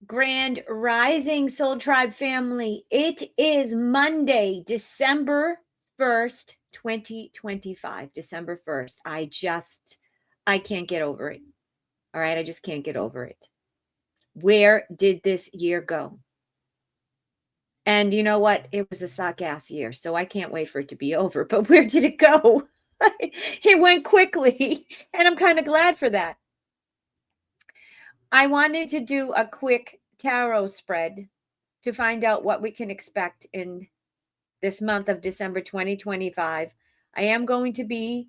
Grand Rising Soul Tribe family. It is Monday, December 1st, 2025. December 1st. I can't get over it. All right. I just can't get over it. Where did this year go? And you know what? It was a suck-ass year, so I can't wait for it to be over. But where did it go? It went quickly, and I'm kind of glad for that. I wanted to do a quick tarot spread to find out what we can expect in this month of December 2025. I am going to be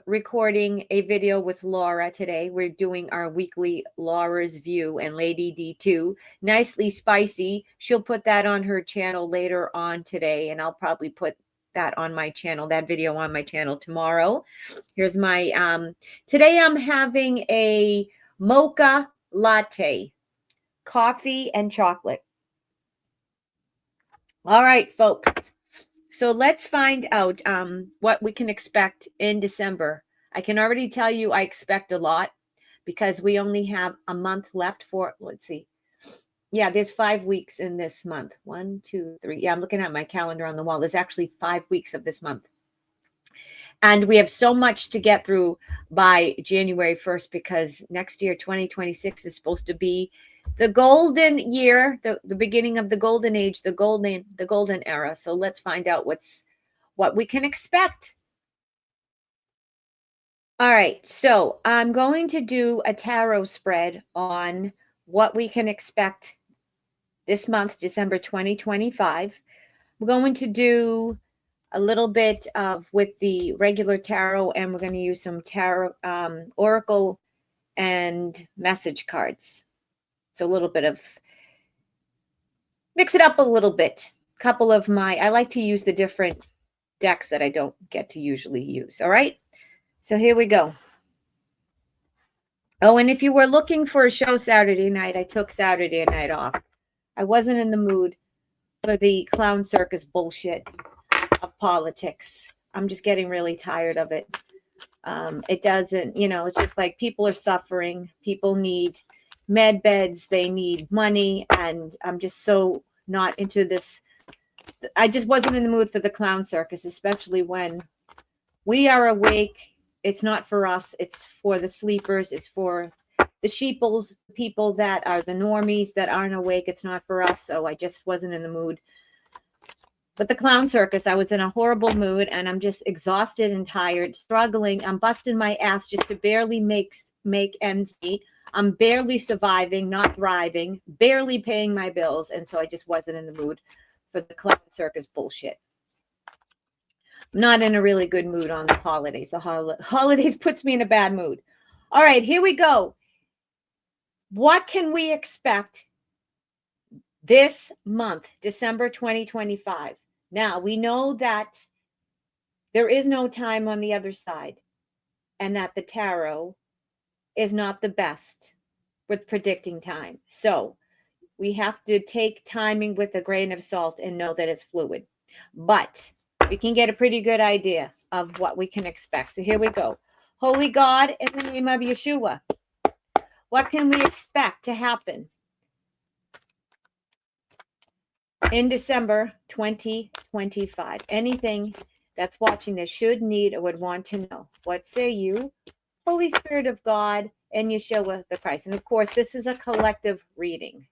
recording a video with Laura today. We're doing our weekly Laura's View and Lady D2. Nicely spicy. She'll put that on her channel later on today, and I'll probably put that on my channel, that video on my channel tomorrow. Here's my, today I'm having a mocha latte, coffee and chocolate. All right, folks. So let's find out what we can expect in December. I can already tell you I expect a lot because we only have a month left for, let's see. Yeah, there's 5 weeks in this month. 1, 2, 3. Yeah, I'm looking at my calendar on the wall. There's actually 5 weeks of this month. And we have so much to get through by January 1st because next year, 2026, is supposed to be the golden year, the beginning of the golden age, the golden era. So let's find out what we can expect. All right, so I'm going to do a tarot spread on what we can expect this month, December 2025. We're going to do a little bit of with the regular tarot, and we're going to use some tarot, oracle and message cards. So a little bit of, mix it up a little bit. Couple of I like to use the different decks that I don't get to usually use. All right. So here we go. Oh, and if you were looking for a show Saturday night, I took Saturday night off. I wasn't in the mood for the clown circus bullshit of politics. I'm just getting really tired of it. It doesn't, it's just like people are suffering. People need med beds. They need money. And I'm just so not into this. I just wasn't in the mood for the clown circus, especially when we are awake. It's not for us. It's for the sleepers. It's for the sheeples, people that are the normies that aren't awake. It's not for us. So I just wasn't in the mood. But the clown circus, I was in a horrible mood, and I'm just exhausted and tired, struggling. I'm busting my ass just to barely make ends meet. I'm barely surviving, not thriving, barely paying my bills. And so I just wasn't in the mood for the clown circus bullshit. I'm not in a really good mood on the holidays. The holidays puts me in a bad mood. All right, here we go. What can we expect this month, December 2025? Now, we know that there is no time on the other side and that the tarot is not the best with predicting time. So we have to take timing with a grain of salt and know that it's fluid. But we can get a pretty good idea of what we can expect. So here we go. Holy God, in the name of Yeshua, what can we expect to happen in December 2025? Anything that's watching this should, need, or would want to know. What say you, Holy Spirit of God and Yeshua the Christ? And of course, this is a collective reading.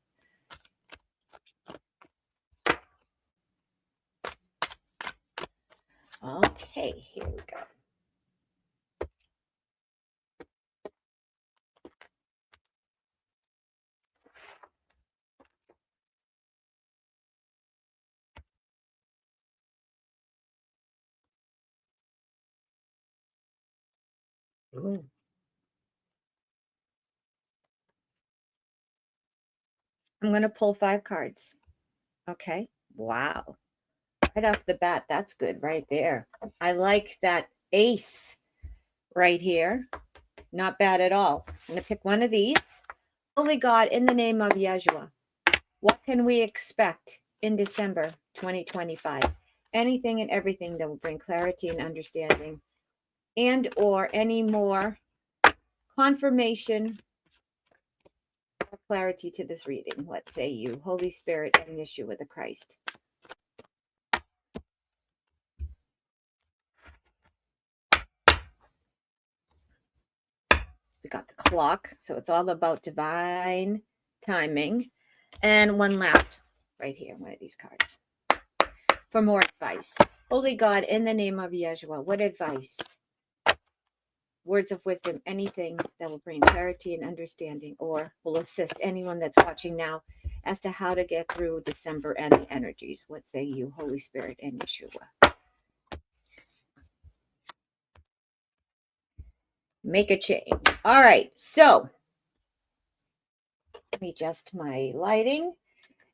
Okay, here we go. Ooh. I'm going to pull 5 cards. Okay. Wow. Right off the bat, that's good right there. I like that ace right here. Not bad at all. I'm going to pick one of these. Holy God, in the name of Yeshua, what can we expect in December 2025? Anything and everything that will bring clarity and understanding, and or any more confirmation more clarity to this reading. What say you, Holy Spirit and Yeshua the Christ? We got the clock, so it's all about divine timing. And one last right here, one of these cards. For more advice. Holy God, in the name of Yeshua, what advice? Words of wisdom, anything that will bring clarity and understanding or will assist anyone that's watching now as to how to get through December and the energies. What say you, Holy Spirit and Yeshua? Make a change. All right, so let me adjust my lighting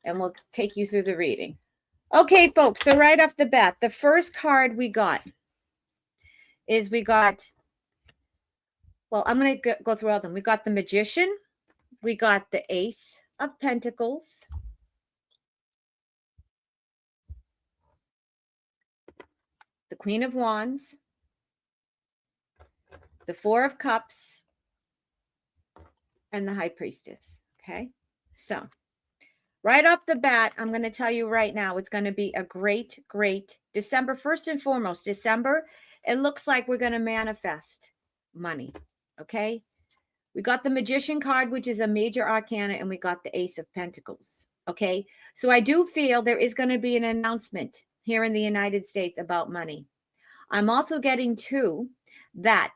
and we'll take you through the reading. Okay, folks, so right off the bat, the first card we got is well, I'm going to go through all of them. We got the Magician. We got the Ace of Pentacles. The Queen of Wands. The Four of Cups. And the High Priestess. Okay, so right off the bat, I'm going to tell you right now, it's going to be a great, great December. First and foremost, December, it looks like we're going to manifest money. Okay, we got the Magician card, which is a major arcana, and we got the Ace of Pentacles. Okay, so I do feel there is going to be an announcement here in the United States about money. I'm also getting to that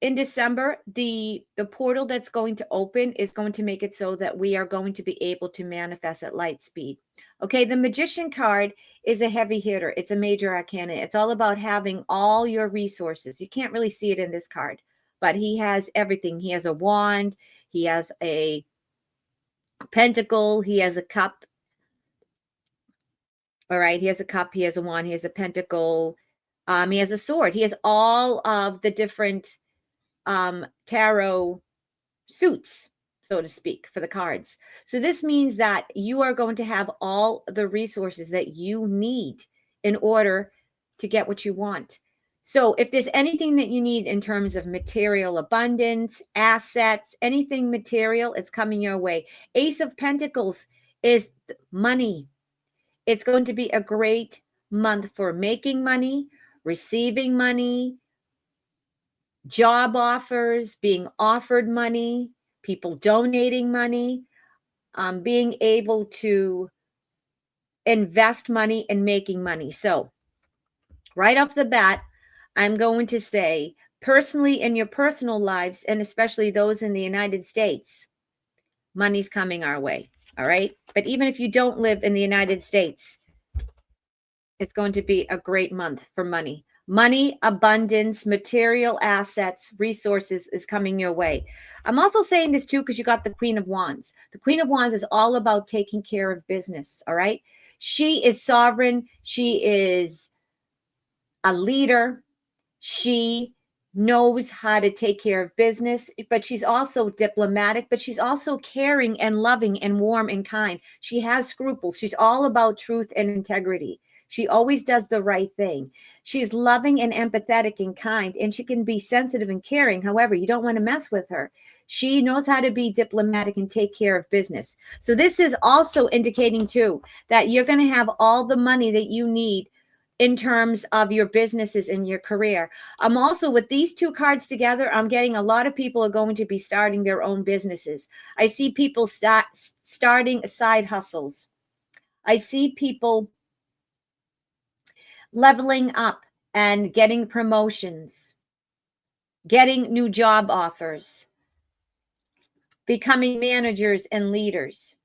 in December, the portal that's going to open is going to make it so that we are going to be able to manifest at light speed. Okay, the Magician card is a heavy hitter. It's a major arcana. It's all about having all your resources. You can't really see it in this card, but he has everything. He has a wand. He has a pentacle. He has a cup. All right, he has a cup. He has a wand. He has a pentacle. He has a sword. He has all of the different tarot suits, so to speak, for the cards. So this means that you are going to have all the resources that you need in order to get what you want. So if there's anything that you need in terms of material abundance, assets, anything material, it's coming your way. Ace of Pentacles is money. It's going to be a great month for making money, receiving money, job offers, being offered money, people donating money, being able to invest money and making money. So right off the bat, I'm going to say personally in your personal lives, and especially those in the United States, money's coming our way. All right. But even if you don't live in the United States, it's going to be a great month for money. Money, abundance, material assets, resources is coming your way. I'm also saying this too because you got the Queen of Wands. The Queen of Wands is all about taking care of business, all right? She is sovereign. She is a leader. She knows how to take care of business, but she's also diplomatic, but she's also caring and loving and warm and kind. She has scruples. She's all about truth and integrity. She always does the right thing. She's loving and empathetic and kind, and she can be sensitive and caring. However, you don't want to mess with her. She knows how to be diplomatic and take care of business. So this is also indicating too that you're going to have all the money that you need in terms of your businesses and your career. I'm also, with these two cards together, I'm getting a lot of people are going to be starting their own businesses. I see people starting side hustles. I see people leveling up and getting promotions, getting new job offers, becoming managers and leaders.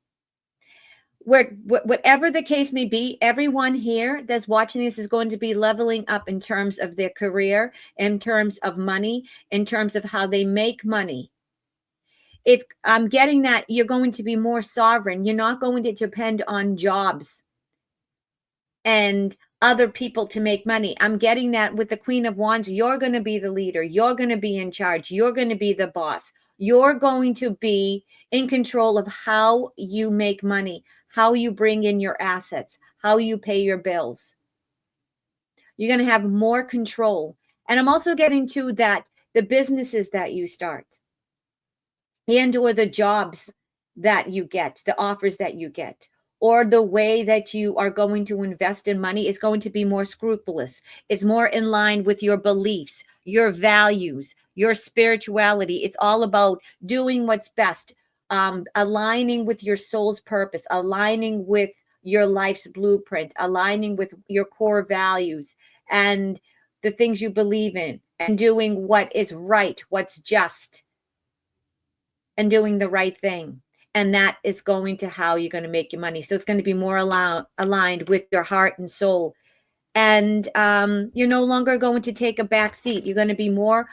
Whatever the case may be, everyone here that's watching this is going to be leveling up in terms of their career, in terms of money, in terms of how they make money. I'm getting that you're going to be more sovereign. You're not going to depend on jobs and other people to make money. I'm getting that with the Queen of Wands. You're going to be the leader. You're going to be in charge. You're going to be the boss. You're going to be in control of how you make money, how you bring in your assets, how you pay your bills. You're going to have more control. And I'm also getting to that the businesses that you start and or the jobs that you get, the offers that you get, or the way that you are going to invest in money is going to be more scrupulous. It's more in line with your beliefs, your values, your spirituality. It's all about doing what's best, aligning with your soul's purpose, aligning with your life's blueprint, aligning with your core values and the things you believe in, and doing what is right, what's just, and doing the right thing. And that is going to how you're going to make your money. So it's going to be more aligned with your heart and soul. And you're no longer going to take a back seat. You're going to be more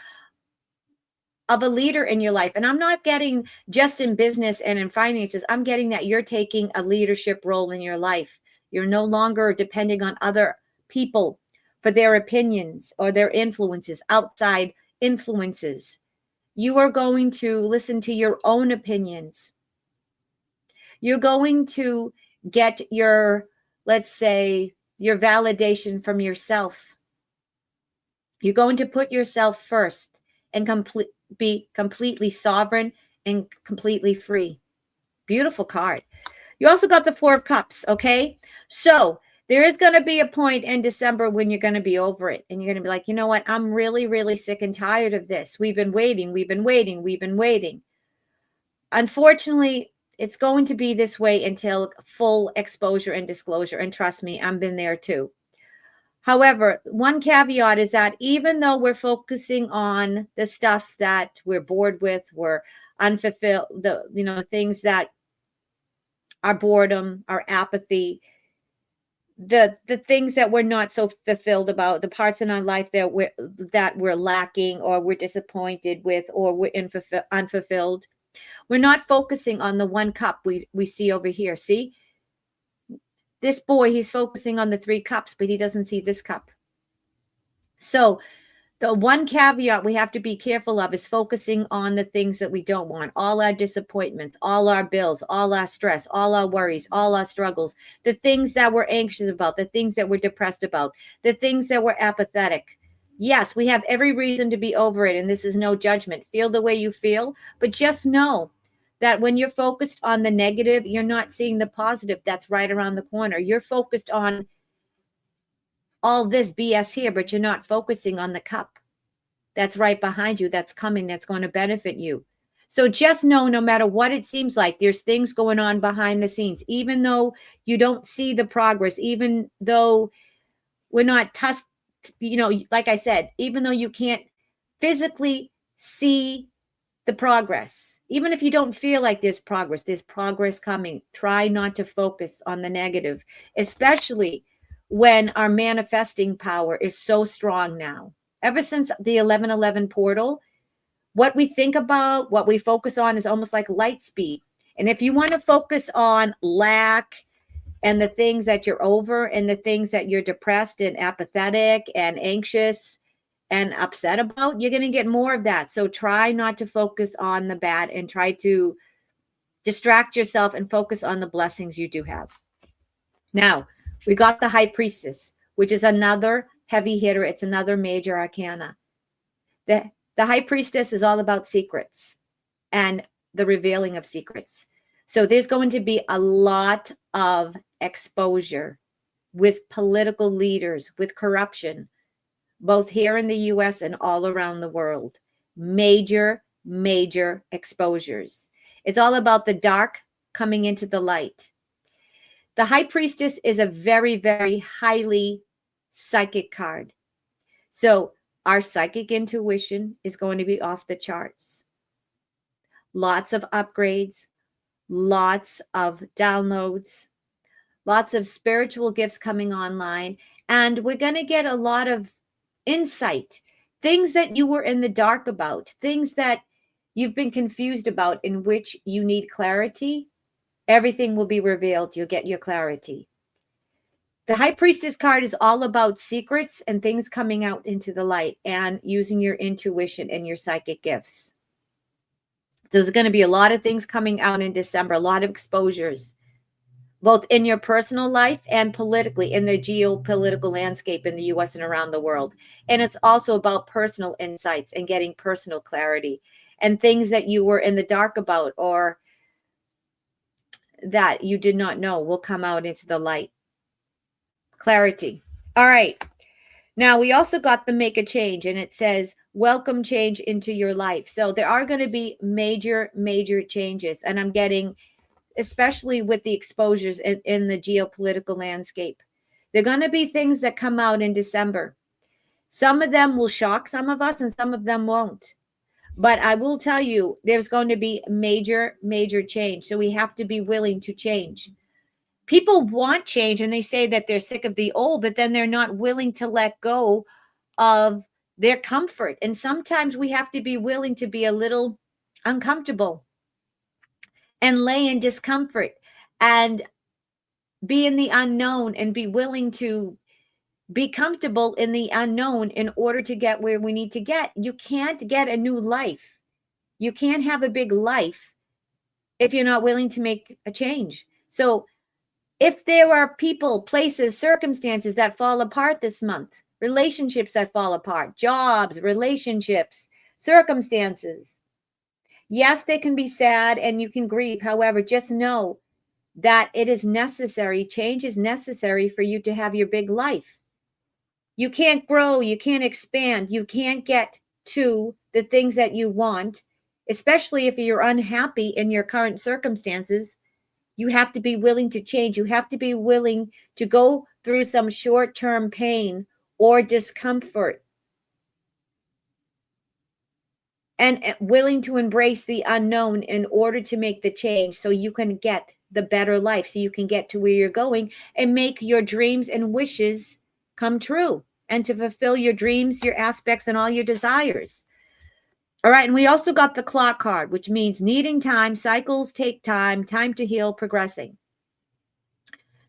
of a leader in your life. And I'm not getting just in business and in finances. I'm getting that you're taking a leadership role in your life. You're no longer depending on other people for their opinions or their influences, outside influences. You are going to listen to your own opinions. You're going to get your, let's say, your validation from yourself. You're going to put yourself first and be completely sovereign and completely free. Beautiful card. You also got the Four of Cups, okay? So there is going to be a point in December when you're going to be over it. And you're going to be like, you know what? I'm really, really sick and tired of this. We've been waiting. Unfortunately, it's going to be this way until full exposure and disclosure. And trust me, I've been there too. However, one caveat is that even though we're focusing on the stuff that we're bored with, we're unfulfilled, the things that are boredom, our apathy, the things that we're not so fulfilled about, the parts in our life that we're lacking or we're disappointed with or we're unfulfilled. We're not focusing on the one cup we see over here. See? This boy, he's focusing on the 3 cups, but he doesn't see this cup. So the one caveat we have to be careful of is focusing on the things that we don't want, all our disappointments, all our bills, all our stress, all our worries, all our struggles, the things that we're anxious about, the things that we're depressed about, the things that we're apathetic. Yes, we have every reason to be over it, and this is no judgment. Feel the way you feel, but just know that when you're focused on the negative, you're not seeing the positive that's right around the corner. You're focused on all this BS here, but you're not focusing on the cup that's right behind you, that's coming, that's going to benefit you. So just know, no matter what it seems like, there's things going on behind the scenes, even though you don't see the progress, even though we're not like I said, even though you can't physically see the progress. Even if you don't feel like there's progress coming. Try not to focus on the negative, especially when our manifesting power is so strong now. Ever since the 1111 portal, what we think about, what we focus on is almost like light speed. And if you want to focus on lack and the things that you're over and the things that you're depressed and apathetic and anxious and upset about, you're going to get more of that. So try not to focus on the bad and try to distract yourself and focus on the blessings you do have. Now, we got the High Priestess, which is another heavy hitter. It's another major arcana. The High Priestess is all about secrets and the revealing of secrets. So there's going to be a lot of exposure with political leaders, with corruption, both here in the US and all around the world. Major, major exposures. It's all about the dark coming into the light. The High Priestess is a very, very highly psychic card. So our psychic intuition is going to be off the charts. Lots of upgrades, lots of downloads, lots of spiritual gifts coming online. And we're going to get a lot of insight, things that you were in the dark about, things that you've been confused about, in which you need clarity. Everything will be revealed. You'll get your clarity. The High Priestess card is all about secrets and things coming out into the light and using your intuition and your psychic gifts. There's going to be a lot of things coming out in December, a lot of exposures, both in your personal life and politically in the geopolitical landscape in the US and around the world. And it's also about personal insights and getting personal clarity and things that you were in the dark about or that you did not know will come out into the light. Clarity. All right. Now, we also got the make a change, and it says, welcome change into your life. So there are going to be major, major changes. And I'm getting, especially with the exposures in the geopolitical landscape, there are going to be things that come out in December. Some of them will shock some of us and some of them won't. But I will tell you, there's going to be major, major change. So we have to be willing to change. People want change and they say that they're sick of the old, but then they're not willing to let go of their comfort. And sometimes we have to be willing to be a little uncomfortable and lay in discomfort and be in the unknown and be willing to be comfortable in the unknown in order to get where we need to get. You can't get a new life. You can't have a big life if you're not willing to make a change. So if there are people, places, circumstances that fall apart this month, relationships that fall apart, jobs, relationships, circumstances, yes, they can be sad and you can grieve. However, just know that it is necessary. Change is necessary for you to have your big life. You can't grow, you can't expand, you can't get to the things that you want, especially if you're unhappy in your current circumstances. You have to be willing to change. You have to be willing to go through some short-term pain or discomfort and willing to embrace the unknown in order to make the change so you can get the better life, so you can get to where you're going and make your dreams and wishes come true and to fulfill your dreams, your aspects, and all your desires. All right, and we also got the clock card, which means needing time, cycles take time, time to heal, progressing.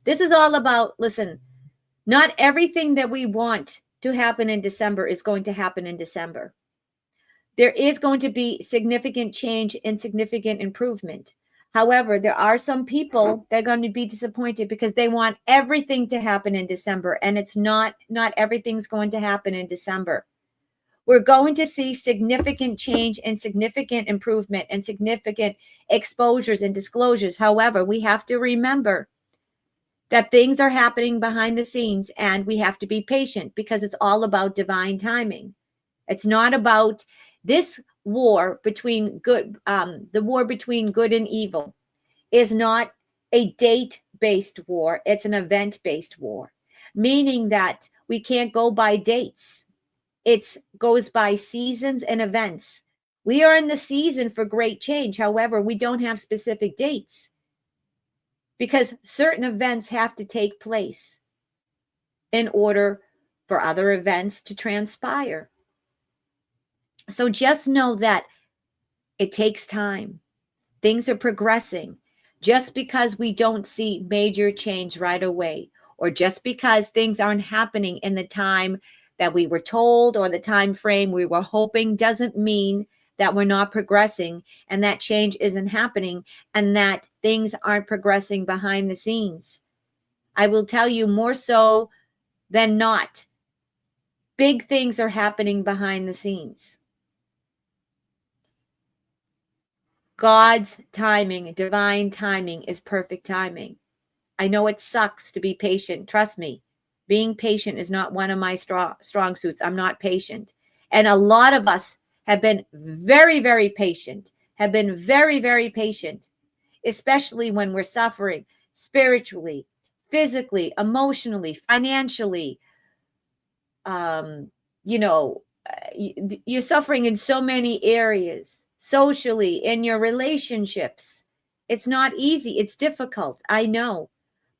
This is all about, listen, not everything that we want to happen in December is going to happen in December. There is going to be significant change and significant improvement. However, there are some people that are going to be disappointed because they want everything to happen in December, and it's not everything's going to happen in December. We're going to see significant change and significant improvement and significant exposures and disclosures. However, we have to remember that things are happening behind the scenes and we have to be patient because it's all about divine timing. It's not about this war between good, the war between good and evil is not a date-based war. It's an event-based war, meaning that we can't go by dates. It goes by seasons and events. We are in the season for great change. However, we don't have specific dates because certain events have to take place in order for other events to transpire. So just know that it takes time. Things are progressing. Just because we don't see major change right away, or just because things aren't happening in the time that we were told or the time frame we were hoping, doesn't mean that we're not progressing and that change isn't happening and that things aren't progressing behind the scenes. I will tell you, more so than not, big things are happening behind the scenes. God's timing, divine timing, is perfect timing. I know it sucks to be patient. Trust me. Being patient is not one of my strong suits. I'm not patient. And a lot of us have been very, very patient, especially when we're suffering spiritually, physically, emotionally, financially. You're suffering in so many areas, socially, in your relationships. It's not easy. It's difficult. I know.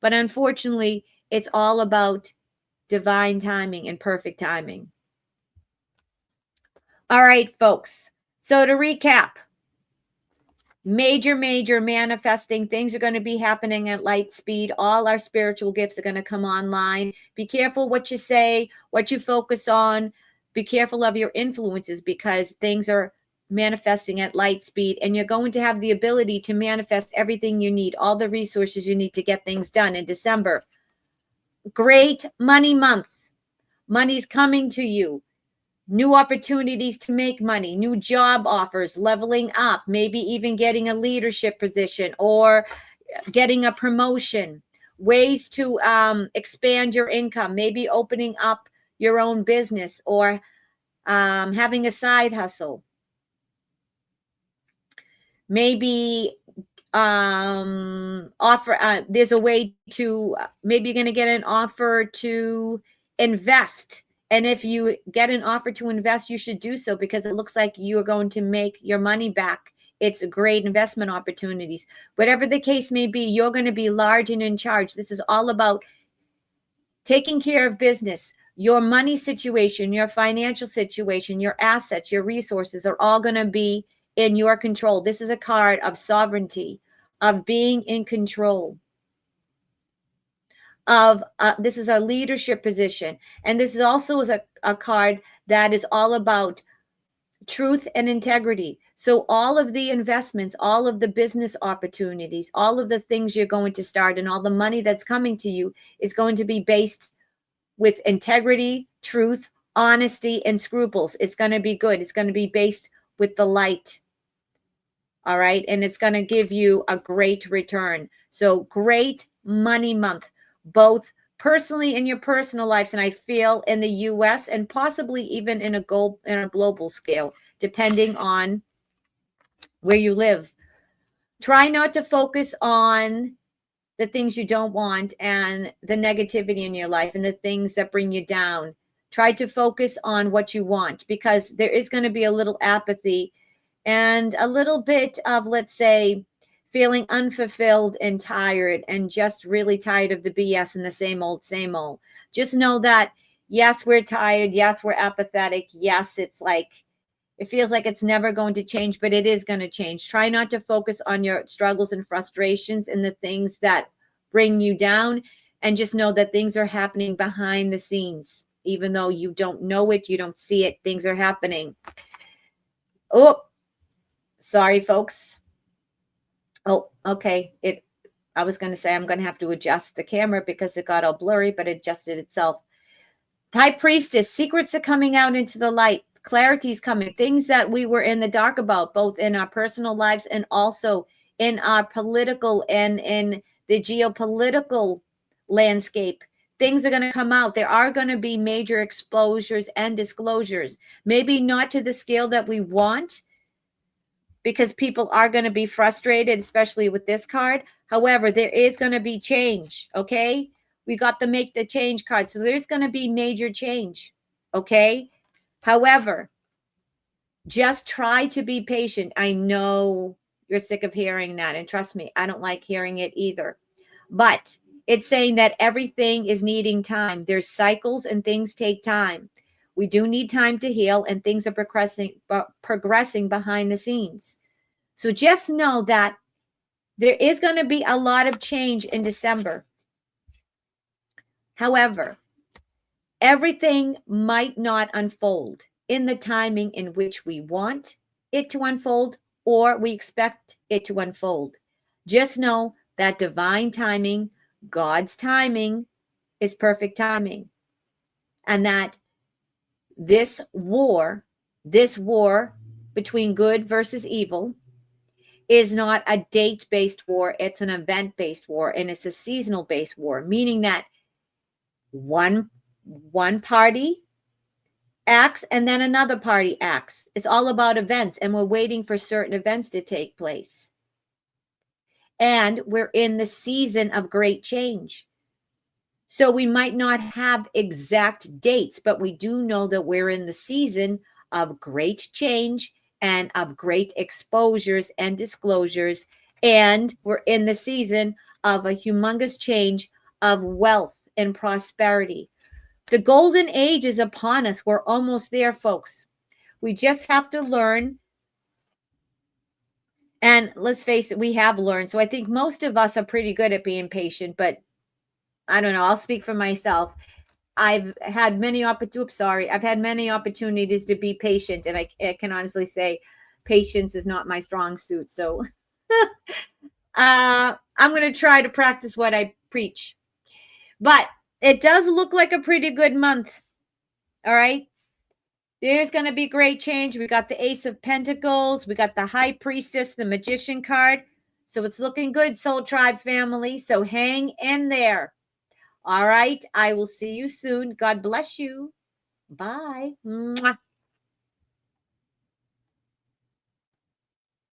But unfortunately, it's all about divine timing and perfect timing. All right, folks. So to recap, major manifesting things are going to be happening at light speed. All our spiritual gifts are going to come online. Be careful what you say, what you focus on. Be careful of your influences because things are manifesting at light speed, and you're going to have the ability to manifest everything you need, all the resources you need to get things done in December. Great money month. Money's coming to you. New opportunities to make money, new job offers, leveling up, maybe even getting a leadership position or getting a promotion, ways to expand your income, maybe opening up your own business or having a side hustle. Maybe there's a way to, maybe you're going to get an offer to invest. And if you get an offer to invest, you should do so because it looks like you are going to make your money back. It's great investment opportunities. Whatever the case may be, you're going to be large and in charge. This is all about taking care of business. Your money situation, your financial situation, your assets, your resources are all going to be in your control. This is a card of sovereignty, of being in control. This is a leadership position. And this is also a card that is all about truth and integrity. So all of the investments, all of the business opportunities, all of the things you're going to start and all the money that's coming to you is going to be based with integrity, truth, honesty, and scruples. It's going to be good. It's going to be based with the light. All right. And it's going to give you a great return. So great money month, both personally in your personal lives. And I feel in the US and possibly even in a global scale, depending on where you live. Try not to focus on the things you don't want and the negativity in your life and the things that bring you down. Try to focus on what you want because there is going to be a little apathy and a little bit of, let's say, feeling unfulfilled and tired and just really tired of the BS and the same old, same old. Just know that, yes, we're tired. Yes, we're apathetic. Yes, it's like, it feels like it's never going to change, but it is going to change. Try not to focus on your struggles and frustrations and the things that bring you down. And just know that things are happening behind the scenes. Even though you don't know it, you don't see it, things are happening. Oh, sorry, folks. Oh, okay. I was going to say I'm going to have to adjust the camera because it got all blurry, but it adjusted itself. High Priestess, secrets are coming out into the light. Clarity is coming. Things that we were in the dark about, both in our personal lives and also in our political and in the geopolitical landscape. Things are going to come out. There are going to be major exposures and disclosures. Maybe not to the scale that we want, because people are going to be frustrated, especially with this card. However, there is going to be change, okay? We got the make the change card. So there's going to be major change, okay? However, just try to be patient. I know you're sick of hearing that. And trust me, I don't like hearing it either. But it's saying that everything is needing time. There's cycles and things take time. We do need time to heal and things are progressing behind the scenes. So just know that there is going to be a lot of change in December. However, everything might not unfold in the timing in which we want it to unfold or we expect it to unfold. Just know that divine timing, God's timing, is perfect timing. And that this war between good versus evil is not a date-based war. It's an event-based war, and it's a seasonal-based war, meaning that one party acts and then another party acts. It's all about events, and we're waiting for certain events to take place. And we're in the season of great change. So we might not have exact dates, but we do know that we're in the season of great change and of great exposures and disclosures. And we're in the season of a humongous change of wealth and prosperity. The golden age is upon us. We're almost there, folks. We just have to learn. And let's face it, we have learned. So I think most of us are pretty good at being patient, but I don't know. I'll speak for myself. I've had many opportunities to be patient. And I can honestly say patience is not my strong suit. So I'm going to try to practice what I preach. But it does look like a pretty good month. All right. There's going to be great change. We got the Ace of Pentacles. We got the High Priestess, the Magician card. So it's looking good, Soul Tribe family. So hang in there. All right. I will see you soon. God bless you. Bye. Mwah.